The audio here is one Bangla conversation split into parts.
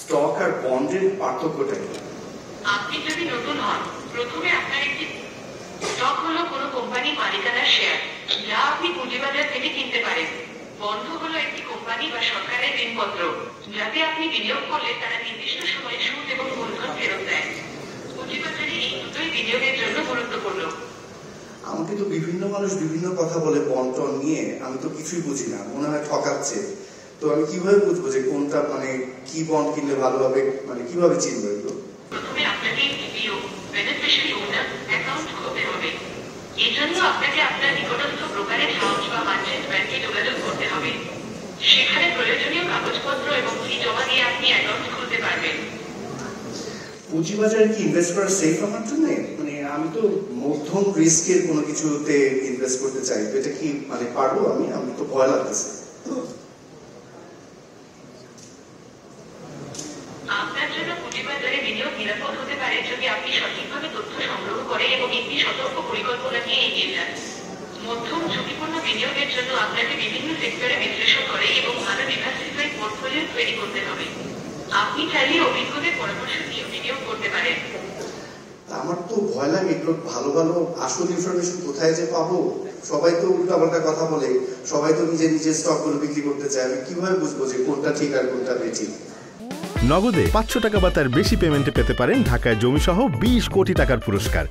স্টক আর বন্ডের পার্থক্যটা কি? আপনি যদি নতুন হন, প্রথমে আপনার একটি স্টক হলো কোনো কোম্পানির মালিকানার শেয়ার, যা আপনি পুঁজিবাজার থেকে কিনতে পারেন। বন্ড হলো একটি কোম্পানি বা সরকারের ঋণপত্র, যাতে আপনি বিনিয়োগ করলে তারা নির্দিষ্ট সময়ে সুদ এবং মূলধন ফেরত দেয়। পুঁজিবাজারে এই দুটোই বিনিয়োগের জন্য গুরুত্বপূর্ণ। আমাকে তো বিভিন্ন মানুষ বিভিন্ন কথা বলে বন্ড নিয়ে, আমি তো কিছুই বুঝি না, মনে হয় ঠকাচ্ছে। তো আমি কিভাবে বুঝবো যে কোনটা মানে কি বন্ড কিনলে ভালো হবে, মানে কিভাবে চিনবো এগুলো? প্রথমে আপনাকে বিও বেনিফিশিয়ারি ওনার অ্যাকাউন্ট খুলতে হবে। এর জন্য আপনাকে আপনার নিকটস্থ ব্রোকারেজ হাউস বা মার্চেন্ট ব্যাংকে যোগাযোগ করতে হবে। সেখানে প্রয়োজনীয় কাগজপত্র এবং ফি জমা দিয়ে আপনি অ্যাকাউন্ট খুলতে পারবেন। পুঁজিবাজারে কি ইনভেস্ট করা সেফ আমার জন্য? মানে আমি তো মধ্যম রিস্কের কোনো কিছুতে ইনভেস্ট করতে চাই, তো এটা কি মানে পারবো আমি? আমি তো ভয় লাগতেছে। আপনার জন্য পুঁজিবাজারে বিনিয়োগ নিরাপদ হতে পারে যদি আপনি সঠিকভাবে তথ্য সংগ্রহ করে এবং একটি সতর্ক পরিকল্পনা নিয়ে এগিয়ে যান। মধ্যম ঝুঁকিপূর্ণ বিনিয়োগের জন্য আপনাকে বিভিন্ন সেক্টরে বিশ্লেষণ করে এবং ভালো ডিভার্সিফাইড পোর্টফোলিও তৈরি করতে হবে। আপনি চাইলে অভিজ্ঞদের পরামর্শ নিয়ে বিনিয়োগ করতে পারেন। আমার তো ভয় লাগে একটু, ভালো ভালো আসল ইনফরমেশন কোথায় যে পাবো? সবাই তো উল্টাপাল্টা কথা বলে, সবাই তো নিজের নিজের স্টক গুলো বিক্রি করতে চায়। আমি কিভাবে বুঝবো যে কোনটা ঠিক আর কোনটা বেঠিক? নগদে 500 টাকা বা তার বেশি পেমেন্টে পেতে পারেন ঢাকায় জমিসহ 20 কোটি টাকার পুরস্কার।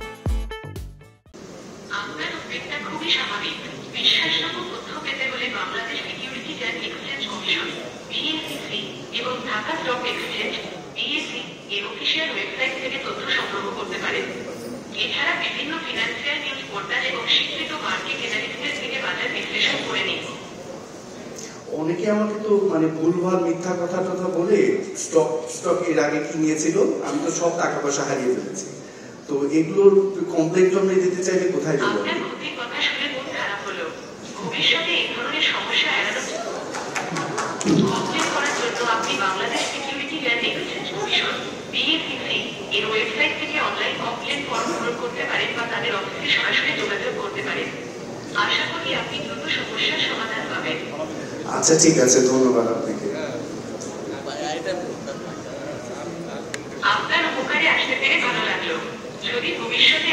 আপনার উদ্বেগটা খুবই স্বাভাবিক। বিশ্বাসযোগ্য তথ্য পেতে হলে Bangladesh securities and exchange commission BSEC এবং ঢাকা স্টক এক্সচেঞ্জ BSE এর অফিসিয়াল ওয়েবসাইট থেকে তথ্য সংগ্রহ করতে পারেন। এছাড়া বিভিন্ন ফিনান্সিয়াল নিউজ পোর্টাল এবং স্বীকৃত মার্কেট অ্যানালিস্টদের থেকে বাজার বিশ্লেষণ করে নিন। অনেকে আমাকে তো মানে ভুলভাল মিথ্যা কথা টথা বলে স্টক এর আগে কি নিয়েছিল, আমি তো সব টাকা পয়সা হারিয়ে ফেলেছি। তো এগুলোর কমপ্লেন জমা দিতে চাইলে কোথায় যাবো? আপনার ক্ষতির কথা শুনে মন খারাপ হলো। ভবিষ্যতে এই ধরনের সমস্যা এড়ানো কমপ্লেন করার জন্য আপনি Bangladesh securities and exchange commission BSEC এর ওয়েবসাইট থেকে অনলাইন কমপ্লেন ফর্ম পূরণ করতে পারেন বা তাদের অফিসে সরাসরি যোগাযোগ করতে পারেন। আশা করি আপনি দ্রুত সমস্যার সমাধান পাবেন। আচ্ছা ঠিক আছে, ধন্যবাদ আপনাকে। আপনার উপকারে আসতে পেরে ভালো লাগলো। যদি ভবিষ্যতে